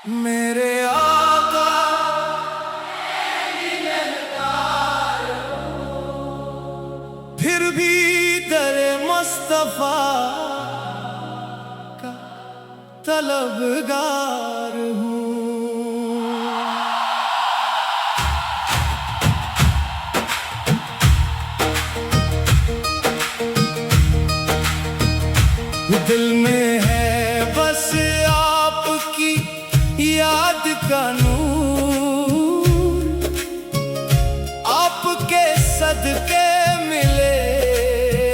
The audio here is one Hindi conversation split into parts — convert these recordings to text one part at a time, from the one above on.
मेरे आका फिर भी दरे मुस्तफा का तलबगार हूँ। दिल में है बस आपकी याद का नूर, आपके सदके मिले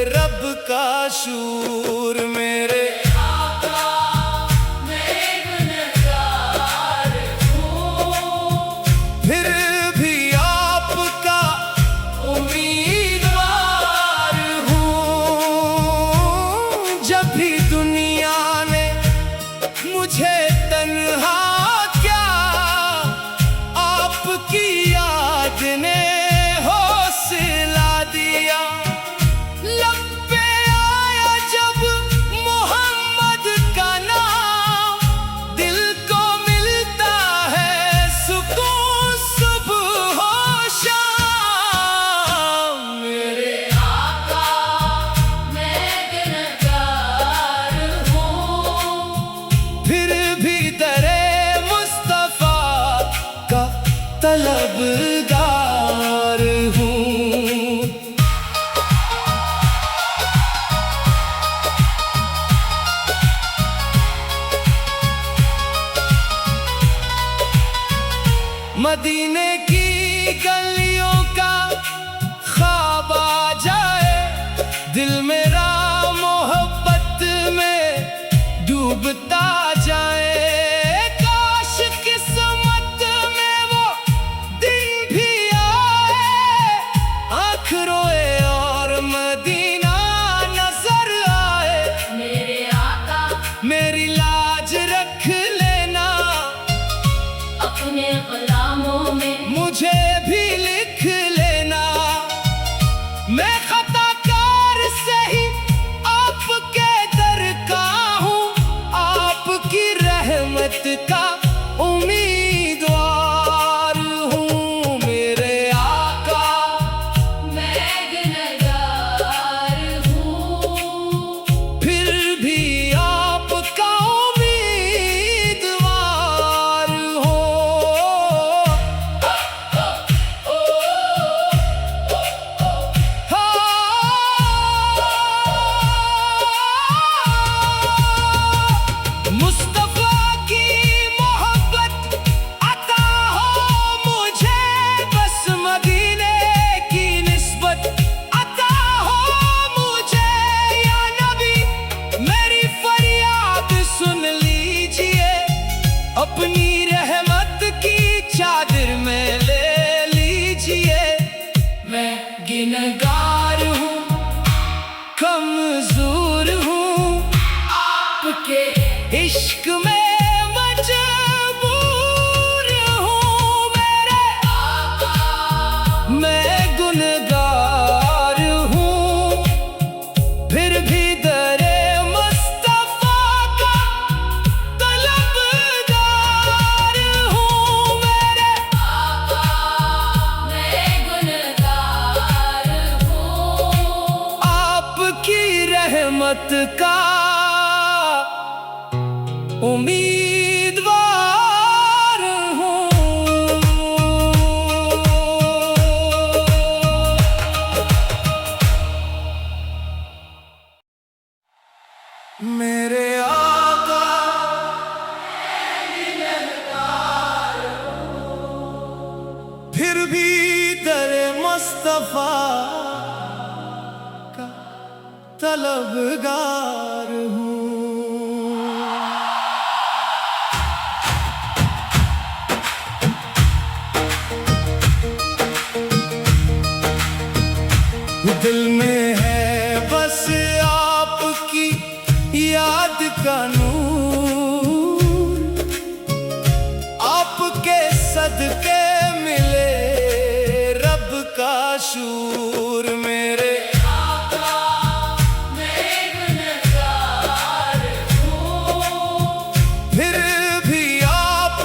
रब का शूर। मेरे आका मैं गुनहगार हूँ, फिर भी आपका उम्मीदवार हूँ। जब भी दुनिया ने मुझे तन्हा क्या, आपकी याद ने हौसला दिया। लब पे आया जब मोहम्मद का नाम, दिल को मिलता है सुकून सुबह हो शाम। मेरे आका मैं गुनहगार हूँ, फिर भी दरे मुस्तफा का तलबगार हूँ। मदीने की गलियों का ख्वाब आ जाए, दिल मेरा मोहब्बत में डूबता जाए। काश किस्मत में वो दिन भी आए, आँख रोए और मदीना नजर आए। मेरे आका मेरी लाज रख लेना, अपने कलामों में मुझे भी लिख लेना। मैं खताकार से ही आपके दर का हूँ, आपकी रहमत का उम्मीदवार हूँ। मेरे आका मैं गुनहगार हूँ, फिर भी आपका उम्मीदवार मुस्तफा की मोहब्बत अता हो मुझे, बस मदीने की निस्बत अता हो मुझे। या नबी मेरी फरियाद सुन लीजिए, अपनी रहमत की चादर में ले लीजिए। मैं गुनहगार हूँ, कमजोर हूँ, आपके इश्क में मजबूर हूँ। मेरे आका मैं गुनहगार हूँ, फिर भी दरे मुस्तफा का तलबगार हूँ। मेरे आका मैं गुनहगार हूँ, आपकी रहमत का उम्मीदवार हूँ। मेरे आका फिर भी दरे मुस्तफा का तलबगार हूँ। दिल में है बस आपकी याद का नूर, आपके सदके मिले रब का शूर। मेरे आका मैं गुनहगार हूँ, फिर भी आप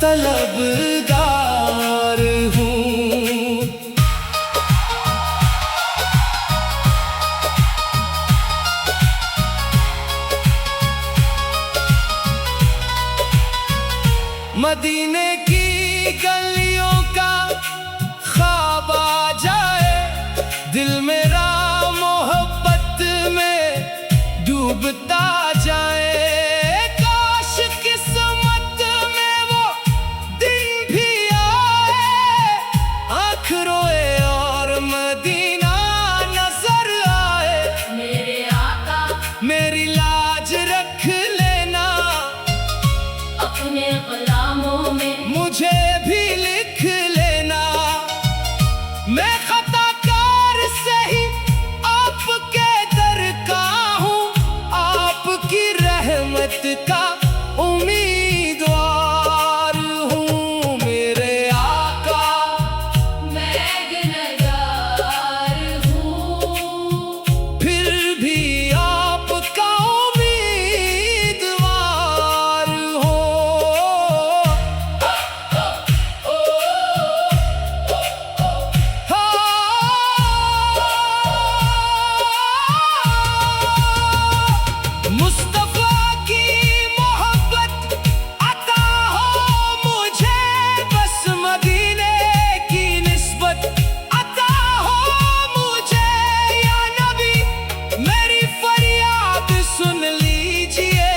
तलबगार हूँ। मदीने की गलियों का ख्वाब आ जाए, दिल मेरा मोहब्बत में डूबता जाए। काश किस्मत में वो दिन भी आए, आँख रोए और मदीना नजर आए। मेरे आका मेरी लाज रख लेना, अपने गुलामों में मुझे भी लिख लेना। मैं खताकार से ही आपके दर का हूँ, आपकी रहमत का उम्मीदवार हूँ। मेरे आका मैं गुनहगार हूँ, फिर भी आपका उम्मीदवार हूँ। मुस्तफा की मोहब्बत अता हो मुझे, बस मदीने की निस्बत अता हो मुझे। या नबी मेरी फरियाद सुन लीजिए,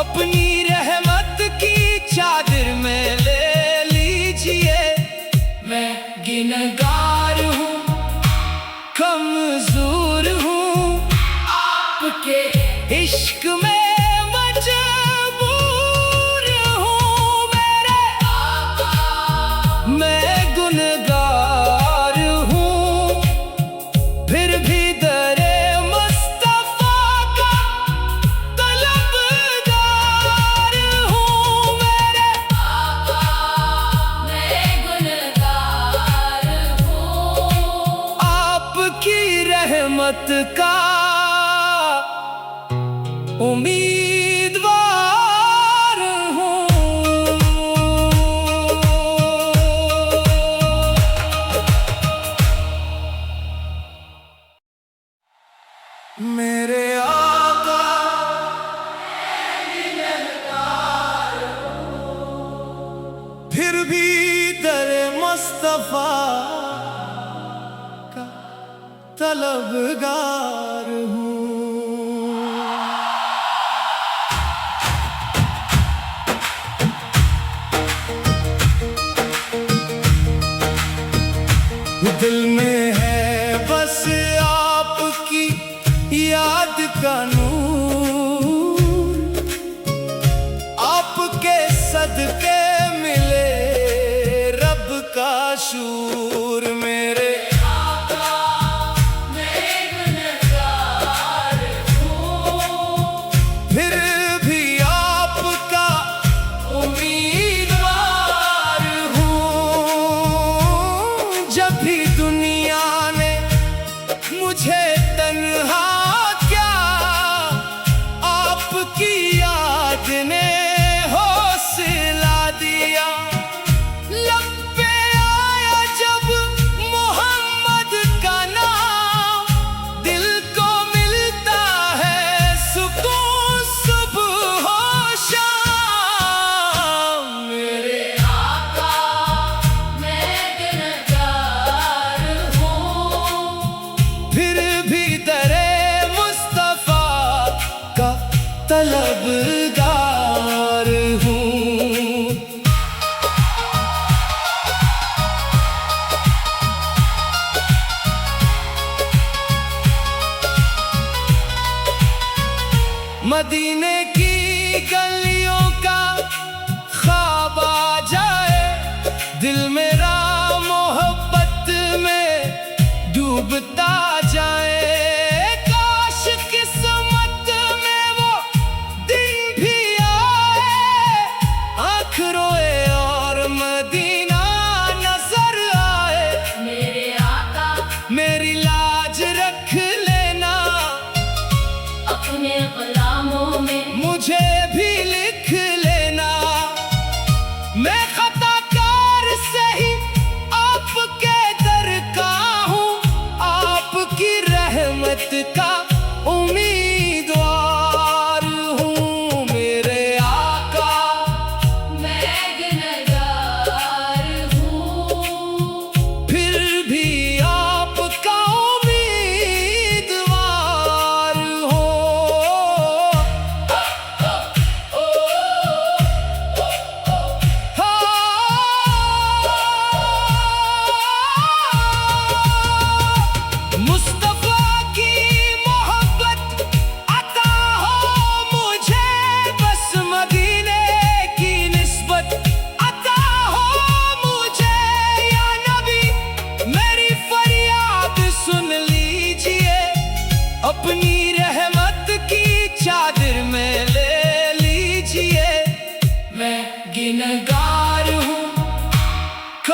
अपनी रहमत की चादर में ले लीजिए। मैं गिनहगार हूँ, कमजोर हूँ, आपके इश्क में मजबूर हूँ। मेरे आका मैं गुनहगार हूँ, फिर भी दरे मुस्तफा का तलबगार हूँ। मेरे आका मैं गुनहगार हूँ, आपकी रहमत का उम्मीदवार हूँ। मेरे आका फिर भी दरे मुस्तफा का तलबगार हूँ। दिल में है बस आपकी याद का नूर, आपके सदके मिले रब का शूर। मेरे आका मैं गुनहगार हूँ, फिर भी आपका उम्मीदवार हूँ। जब भी दुनिया ने मुझे तन्हा क्या, आपकी याद ने हौसला दिया। लब पे आया जब मोहम्मद का नाम, दिल को मिलता है सुकून सुबह हो शाम। मेरे आका मैं गुनहगार हूँ, फिर भी दरे मुस्तफा का तलबगार हूँ। मदीने की गलियों का ख्वाब आ जाए, दिल मेरा मोहब्बत में डूबता जाए। काश किस्मत में वो दिन भी आए, आँख रोए और मदीना नजर आए। मेरे आका मेरी लाज रख लेना, अपने गुलामों में मुझे भी लिख लेना। मैं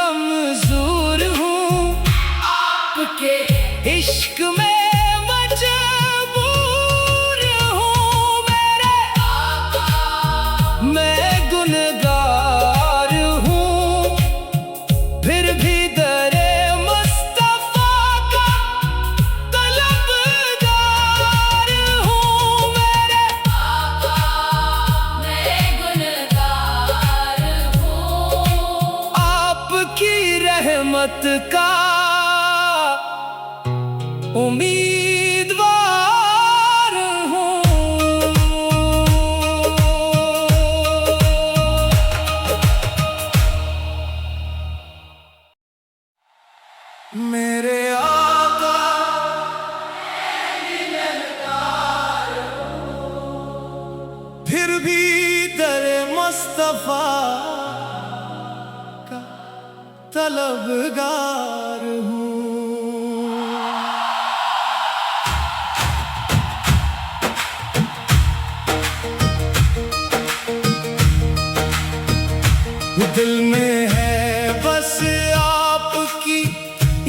कमजोर हूँ, आपके इश्क में मजबूर हूँ मेरे आका मैं गुनहगार हूँ, फिर भी दरे मुस्तफा का तलबगार हूँ मेरे आका मैं गुनहगार हूँ आपकी रहमत का उम्मीदवार हूँ। मेरे आका फिर भी दरे मुस्तफा का तलबगार हूँ। दिल में है बस आपकी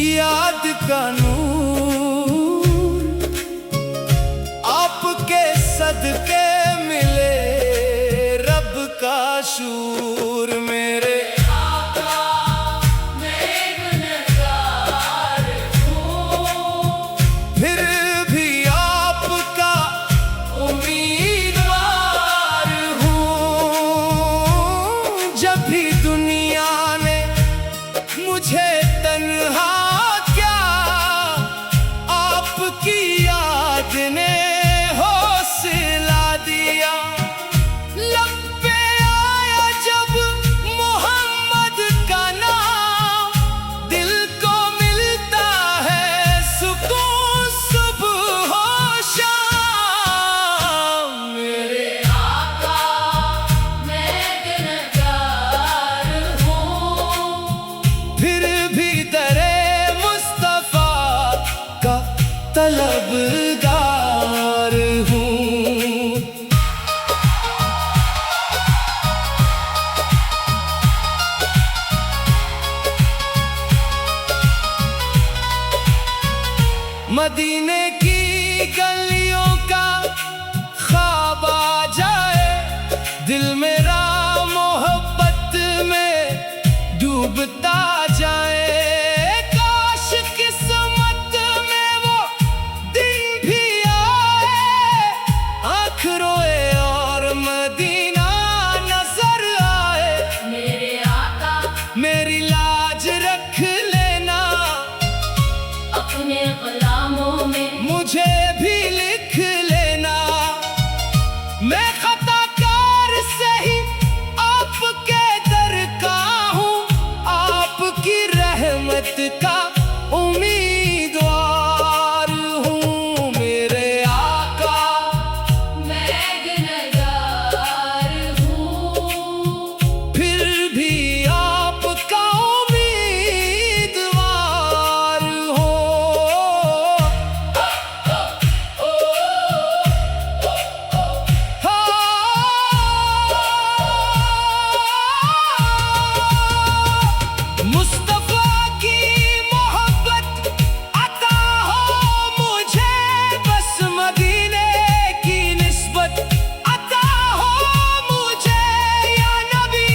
याद का नूर, आपके सदके मिले रब का शूर मेरे आका मैं गुनहगार हूँ फिर भी आपका उम्मीदवार हूँ। जब भी दुनिया ने मुझे तन्हा क्या, आपकी याद ने हौसला दिया। लब पे आया जब मोहम्मद का नाम, दिल को मिलता है सुकून सुबह हो शाम मेरे आका मैं गुनहगार हूँ फिर भी दरे मुस्तफा का तलबगार हूँ। मदीने की गलियों का ख्वाब आ जाए, दिल मेरा मोहब्बत में डूबता जाए। काश किस्मत में वो दिन भी आए, आँख रोए और मदीना नजर आए। मेरे आका मेरी लाज रख लेना, अपने गुलामों में मुझे भी लिख लेना। मैं खताकार से ही आपके दर का हूँ, आपकी रहमत का उम्मीदवार हूँ मेरे आका मैं गुनहगार हूँ फिर भी आपका उम्मीदवार हूँ। मुस्तफा की मोहब्बत अता हो मुझे, बस मदीने की निस्बत अता हो मुझे। या नबी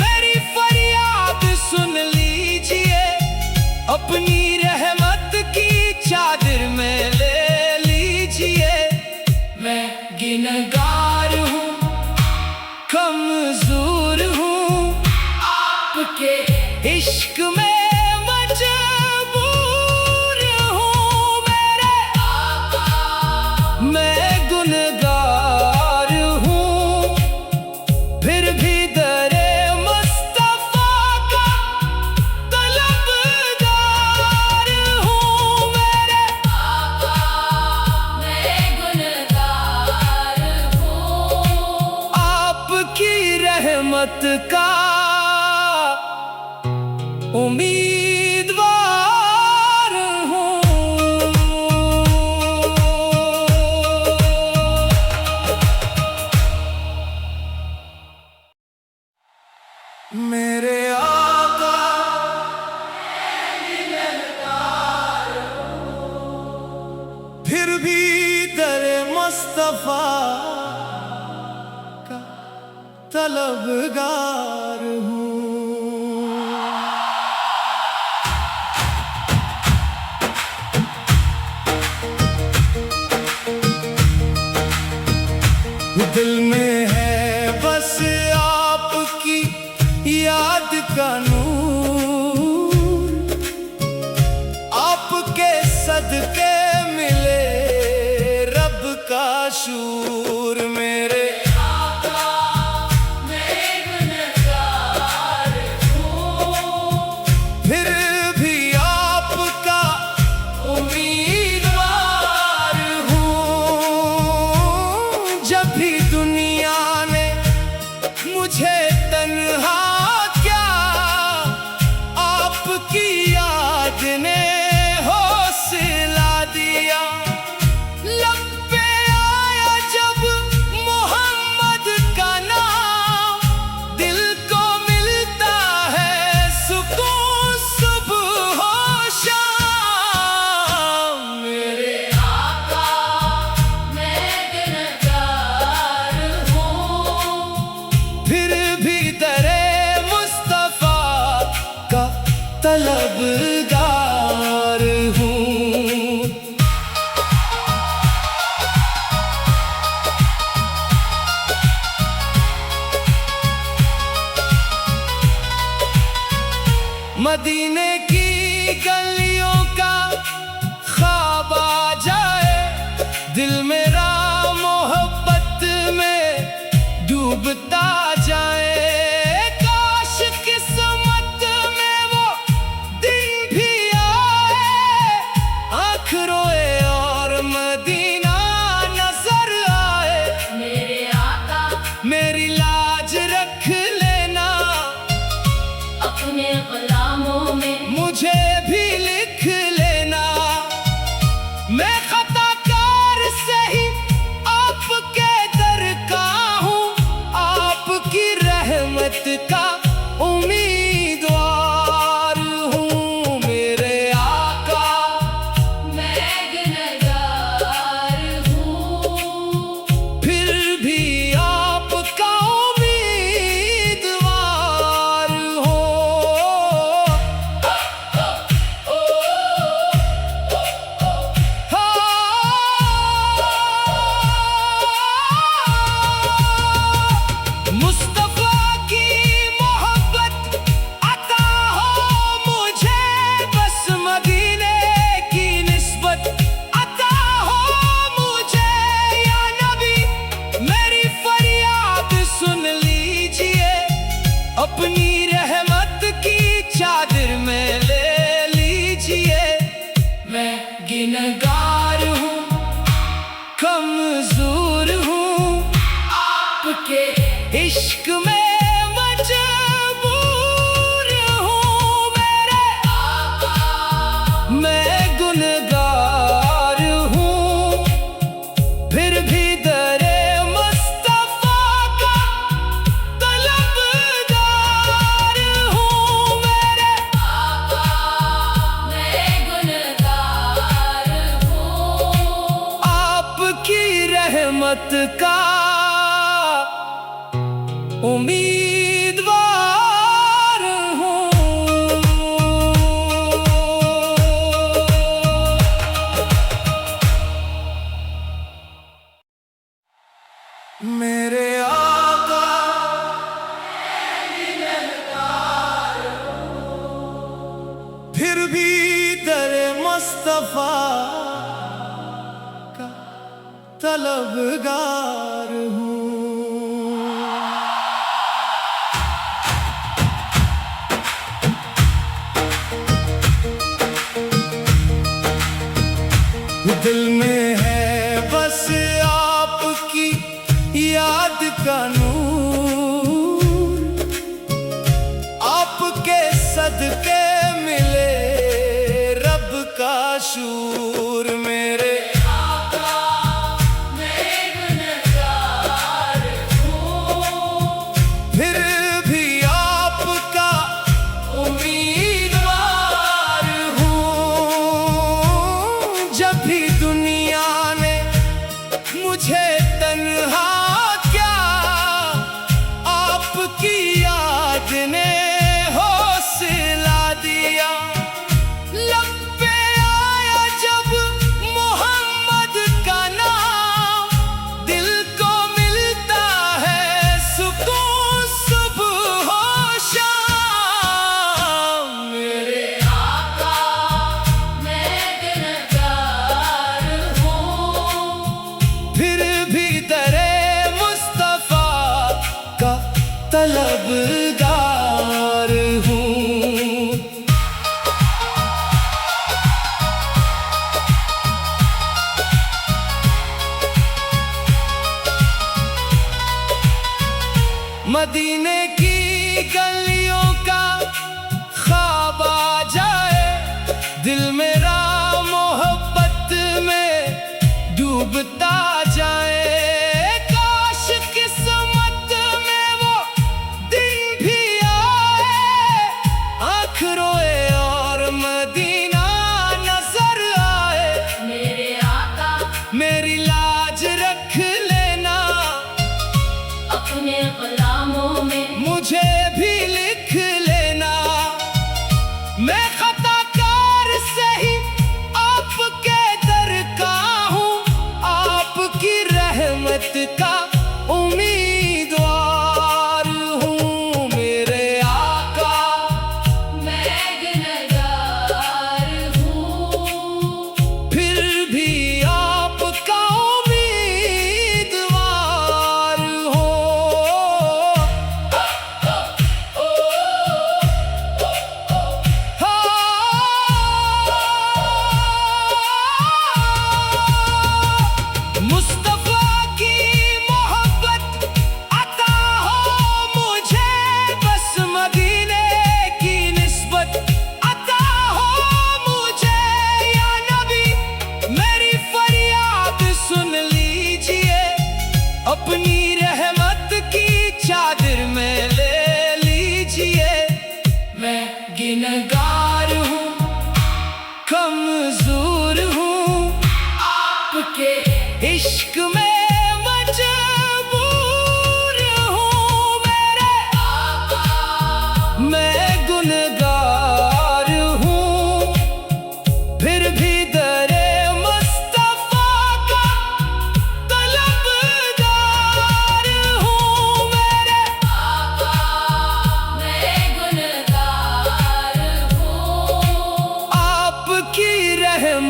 मेरी फरियाद सुन लीजिए, अपनी रहमत की चादर में ले लीजिए। मैं गिनहगार हूँ, कमजोर हूँ, आपके इश्क में मजबूर हूँ मेरे आका मैं गुनहगार हूँ, फिर भी दरे मुस्तफा का तलबगार हूँ मेरे आका मैं गुनहगार हूँ आपकी रहमत का उम्मीदवार हूँ। मेरे आका तलबगार हूँ। दिल में है बस आपकी याद का नूर, आपके सदके मिले रब का शूर। मेरे फिर भी आपका उम्मीदवार हूँ। जब भी दुनिया ने मुझे तन्हा क्या, आपकी याद ने हौसला दिया। लब पे आया जब मोहम्मद का नाम, दिल को मिलता है सुकून सुबह हो शाम। मेरे आका मैं गुनहगार हूँ, फिर भी दरे मुस्तफा का तलबगार हूँ। मदीने की गलियों का ख्वाब आ जाए, दिल मेरा मोहब्बत में डूबता जाए। काश किस्मत में वो दिन भी आए, आँख रोए और मदीना नजर आए। मेरे आका मेरी लाज रख लेना, अपने गुलामों में मुझे भी लिख लेना। मैं खताकार से ही आपके दर का हूँ, आपकी रहमत का उम्मीदवार हूँ। मेरे आका मैं गुनहगार हूँ, फिर भी आपका उम्मीदवार हूँ। मुस्तफा की मोहब्बत अता हो मुझे, बस मदीने की निस्बत अता हो मुझे। या नबी मेरी फरियाद सुन लीजिए, अपनी रहमत की चादर में ले लीजिए। मैं गिनहगार हूँ, कमजोर हूँ, आपके इश्क में मजबूर हूँ। मेरे आका मैं गुनहगार हूँ, फिर भी दरे मुस्तफा का तलबगार हूँ। मेरे आका मैं गुनहगार हूँ, आपकी रहमत का उम्मीदवार हूँ। मेरे आका फिर भी दरे मुस्तफा का तलबगार हूँ। दिल में है बस आपकी याद का नूर, आपके सदके मिले रब का शूर। मेरे आका मैं गुनहगार हूँ, फिर भी आपका उम्मीदवार हूँ। जब भी दुनिया ने मुझे तन्हा क्या, आपकी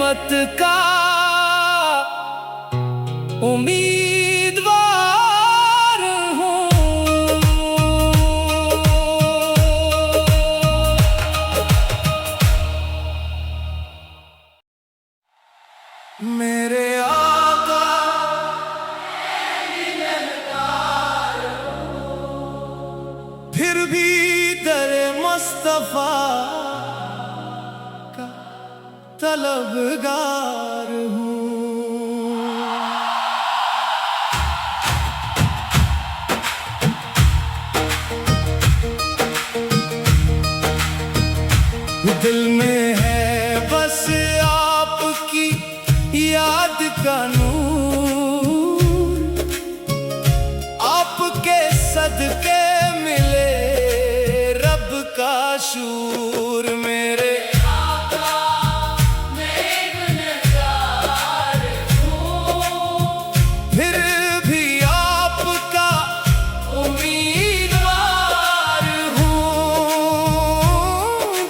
रहमत का उम्मीदवार हूँ। मेरे आका फिर भी दरे मुस्तफा का तलबगार हूँ। दिल में है बस आपकी याद का नूर, आपके सदके मिले रब का शूर। मेरे आका मैं गुनहगार हूँ, फिर भी आपका उम्मीदवार हूँ।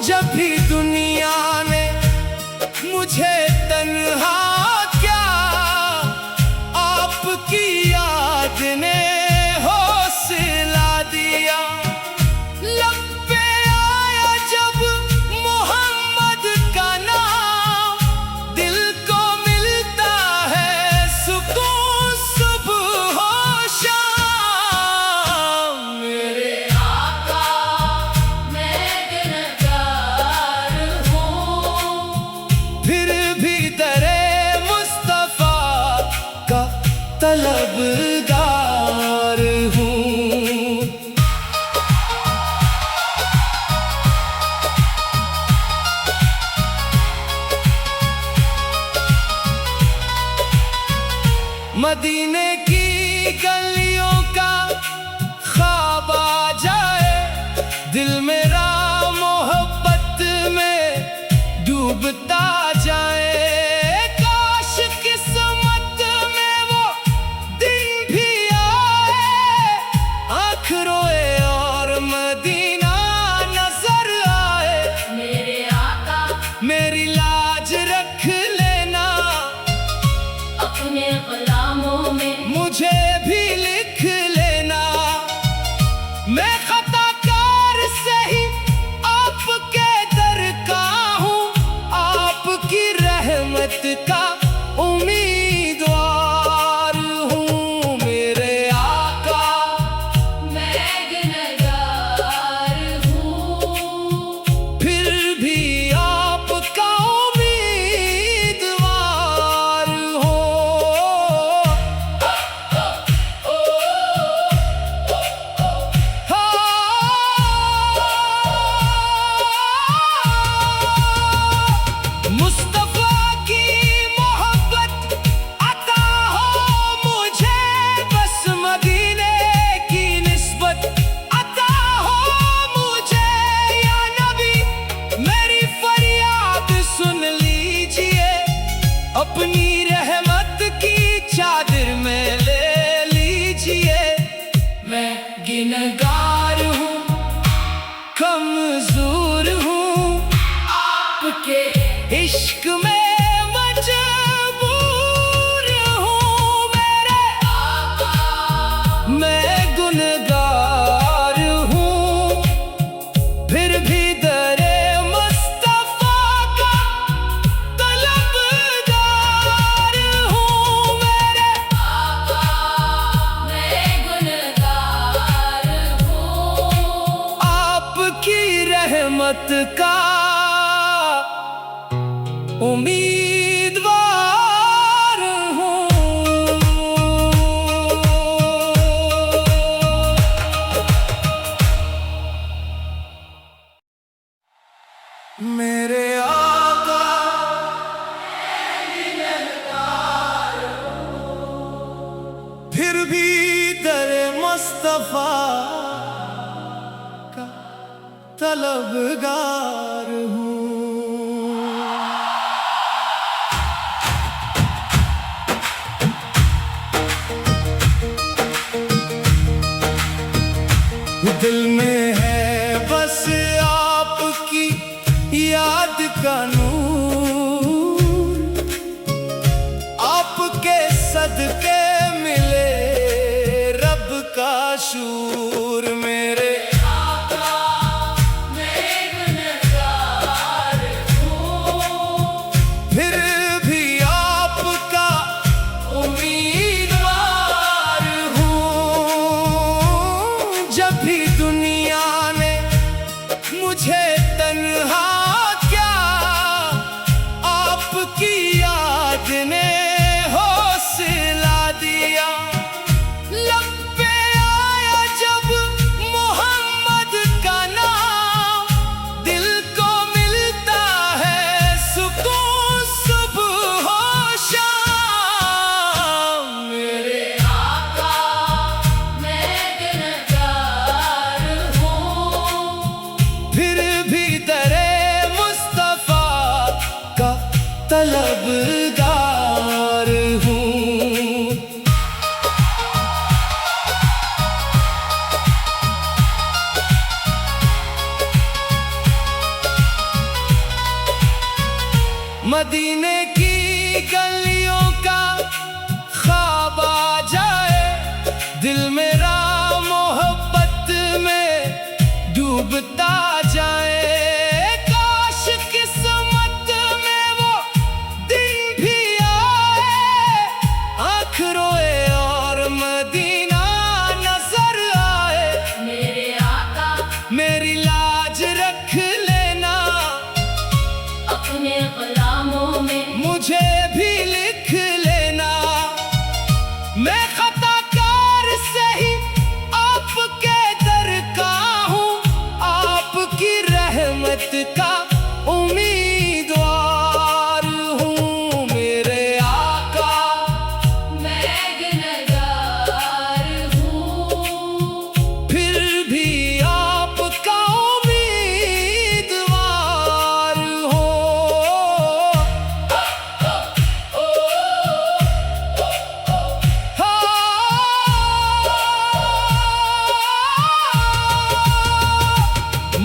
जब भी दुनिया ने मुझे तन्हा क्या, आपकी याद ने हौसला दिया। लब पे आया जब मोहम्मद का नाम, दिल को मिलता है सुकून सुबह हो शाम। मेरे आका मैं गुनहगार हूँ, फिर भी दरे मुस्तफा का तलबगार हूँ। मदीने की गलियों का ख्वाब आ जाए, दिल मेरा मोहब्बत में डूबता जाए। काश किस्मत में वो दिन भी आए, आँख रोए और मदीना नजर आए। मेरे आका मेरी लाज रख लेना, अपने गुलामों में मुझे भी लिख लेना। मैं खताकार से ही आपके दर का हूँ, आपकी रहमत का उम्मीदवार हूँ। मेरे आका मैं गुनहगार हूँ, फिर भी आपका उम्मीदवार हो। मुस्तफा की मोहब्बत अता हो मुझे, बस मदीने की निस्बत अता हो मुझे। या नबी मेरी फरियाद सुन लीजिए, अपनी रहमत की चादर में ले लीजिए। मैं गिनहगार हूँ, कमजोर हूँ, आपके इश्क में मजबूर हूँ। मेरे आका मैं गुनहगार हूँ, फिर भी दरे मुस्तफा का तलबगार हूँ। मेरे आका मैं गुनहगार हूँ, आपकी रहमत का उम्मीदवार हूँ। मेरे आका फिर भी दरे मुस्तफा का तलबगार हूँ। दिल में है बस आपकी याद का नूर, मुझे तन्हा क्या आपकी याद ने हौसला दिया। लब पे आया जब मोहम्मद का नाम, दिल को मिलता है सुकून सुबह हो शाम। मेरे आका मैं गुनहगार हूँ, फिर भी दरे मुस्तफा का तलबगार हूँ। मदीने की गलियों का ख्वाब आ जाए, दिल मेरा मोहब्बत में डूबता जाए। काश किस्मत में वो दिन भी आए, आँख रोए और मदीना नजर आए। मेरे आका मेरी लाज रख लेना, अपने गुलामों में मुझे भी लिख लेना। मैं खताकार से ही आपके दर का हूँ, आपकी रहमत का उम्मीदवार हूँ। मेरे आका मैं गुनहगार हूँ, फिर भी आपका उम्मीदवार हो।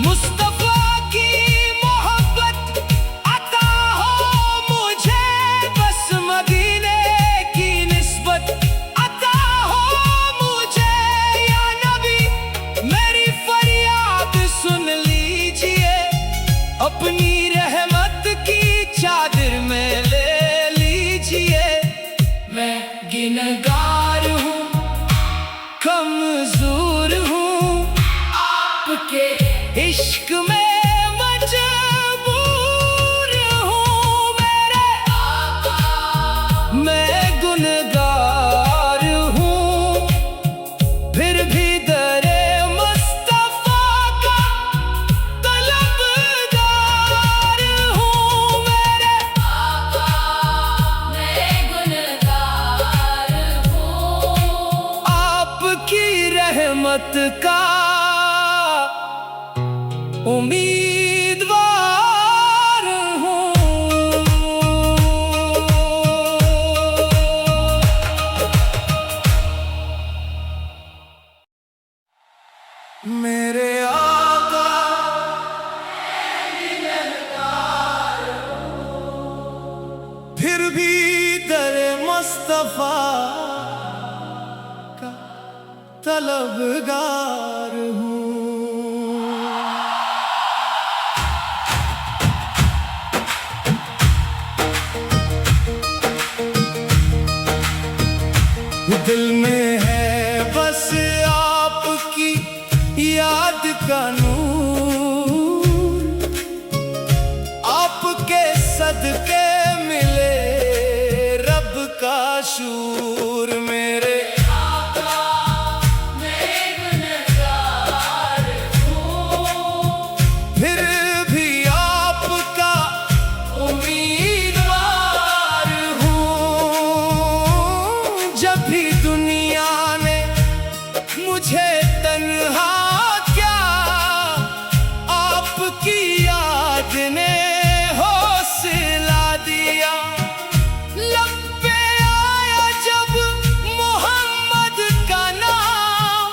मुस्तफा की मोहब्बत अता हो मुझे, बस मदीने की निस्बत अता हो मुझे। या नबी मेरी फरियाद सुन लीजिए, अपनी रहमत की चादर में ले लीजिए। मैं गिनहगार हूँ, कमजोर हूँ, आपके इश्क में मजबूर हूँ। मेरे आका मैं गुनहगार हूँ, फिर भी दरे मुस्तफा का तलबगार हूँ। मेरे आका मैं गुनहगार हूँ, आपकी रहमत का उम्मीदवार हूँ। मेरे आका फिर भी दरे मुस्तफा का तलबगार हूँ। दिल में है बस आपकी याद का नूर, आपके सदके मिले रब का शूर। मेरे आका मैं गुनहगार हूँ, फिर भी आपका उम्मीदवार हूँ। जब भी दुनिया ने मुझे तन्हा क्या आपकी याद ने हौसला दिया। लब पे आया जब मोहम्मद का नाम,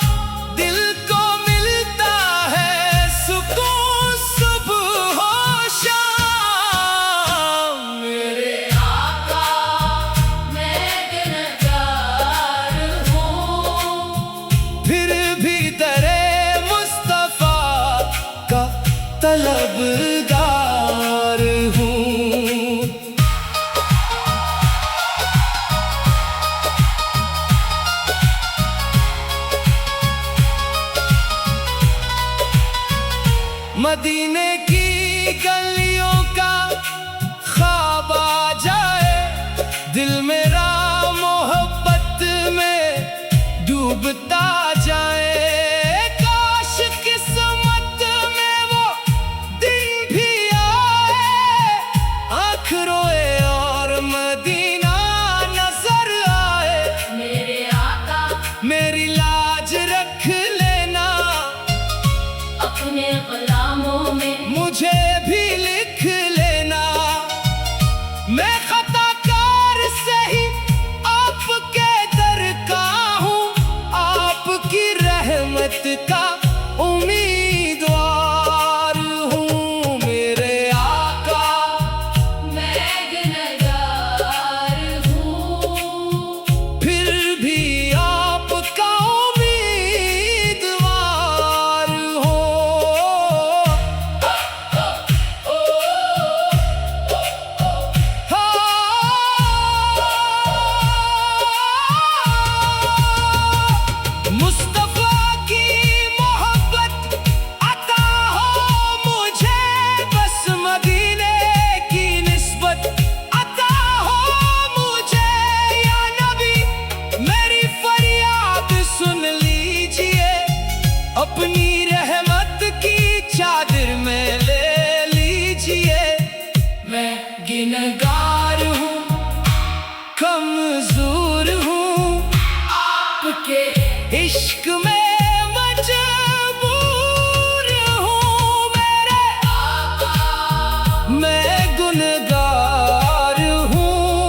दिल को मिलता है सुकून सुबह हो शाम। मेरे आका मैं गुनहगार हूँ, फिर भी दरे मुस्तफा का तलबगार हूँ। मदीने की गलियों का ख्वाब आ जाए, दिल मेरा मोहब्बत में डूबता जाए। काश किस्मत में वो दिन भी आए, आँख रोए और मदीना नजर आए। मेरे आका मेरी लाज रख लेना, अपने कलामों में मुझे भी लिख लेना। मैं खताकार से ही आपके दर का हूँ, आपकी रहमत का उम्मीदवार हूँ। मेरे आका मैं गुनहगार हूँ, फिर भी आपका उम्मीदवार हो। मुस्तफा की मोहब्बत अता हो मुझे, बस मदीने की निस्बत अता हो मुझे। या नबी मेरी फरियाद सुन लीजिए, अपनी रहमत की चादर में ले लीजिए। मैं गिनहगार हूँ, कमजोर हूँ, आपके इश्क में मजबूर हूँ। मेरे आका मैं गुनहगार हूँ,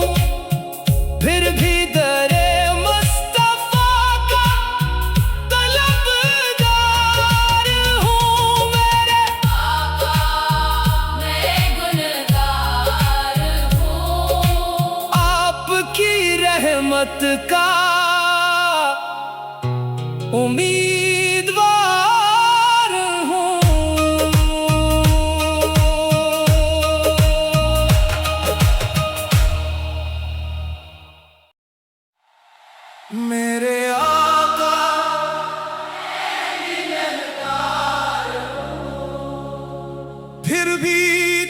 फिर भी दरे मुस्तफा का तलबगार हूँ। मेरे आका मैं गुनहगार हूँ, आपकी रहमत का उम्मीदवार हूँ। मेरे आका फिर भी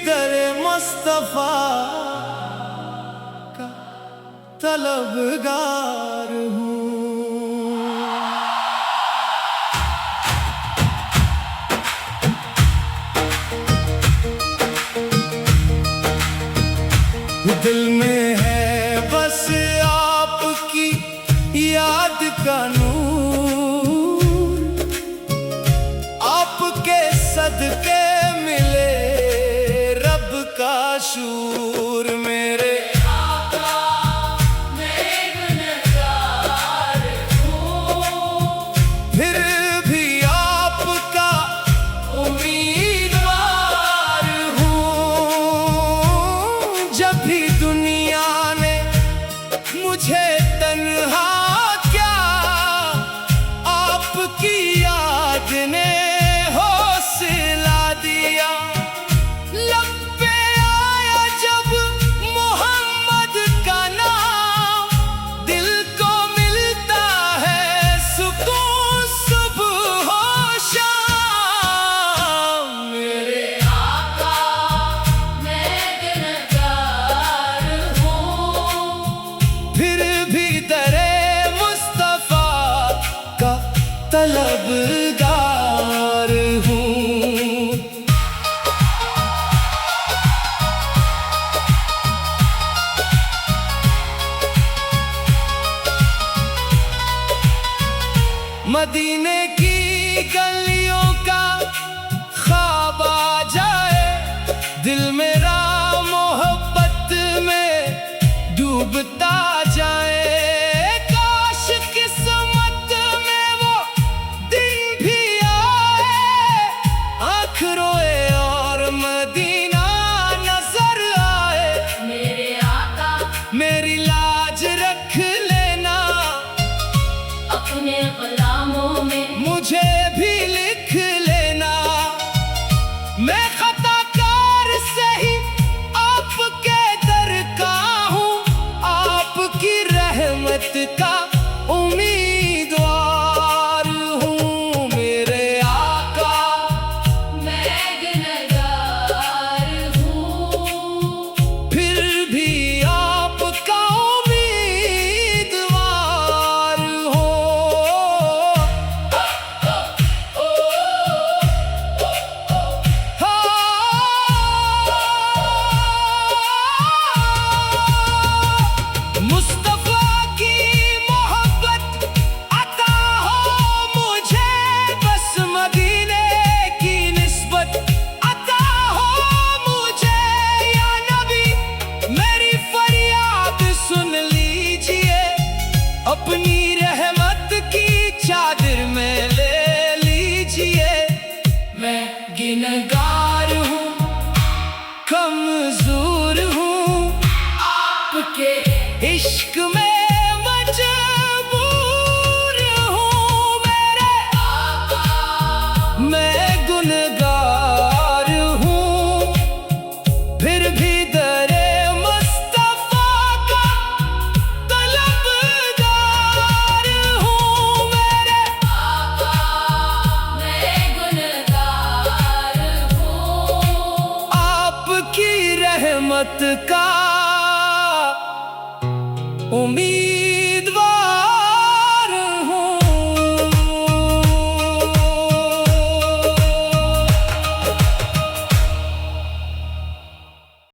दरे मुस्तफा का तलबगार हूँ। दिल में है बस आपकी याद का नूर, आपके सदके मिले रब का शूर। मेरे आका मैं गुनहगार हूँ, फिर भी आपका उम्मीदवार हूँ। जब भी दुनिया ने मुझे तन्हा क्या, आपकी याद ने हौसला दिया। लब पे आया जब मोहम्मद का नाम, दिल को मिलता है सुकून सुबह हो शाम। मेरे आका मैं गुनहगार हूँ, फिर भी दरे मुस्तफा का तलबगार हूँ। मदीने की गलियों का ख्वाब आ जाए, दिल मेरा मोहब्बत में डूबता जाए। काश किस्मत में वो दिन भी आए, आँख रोए और मदीना नजर आए। मेरे आका मेरी लाज रख लेना, अपने कलामों में मुझे भी लिख लेना। मैं खताकार से मोहब्बत का उम्मीद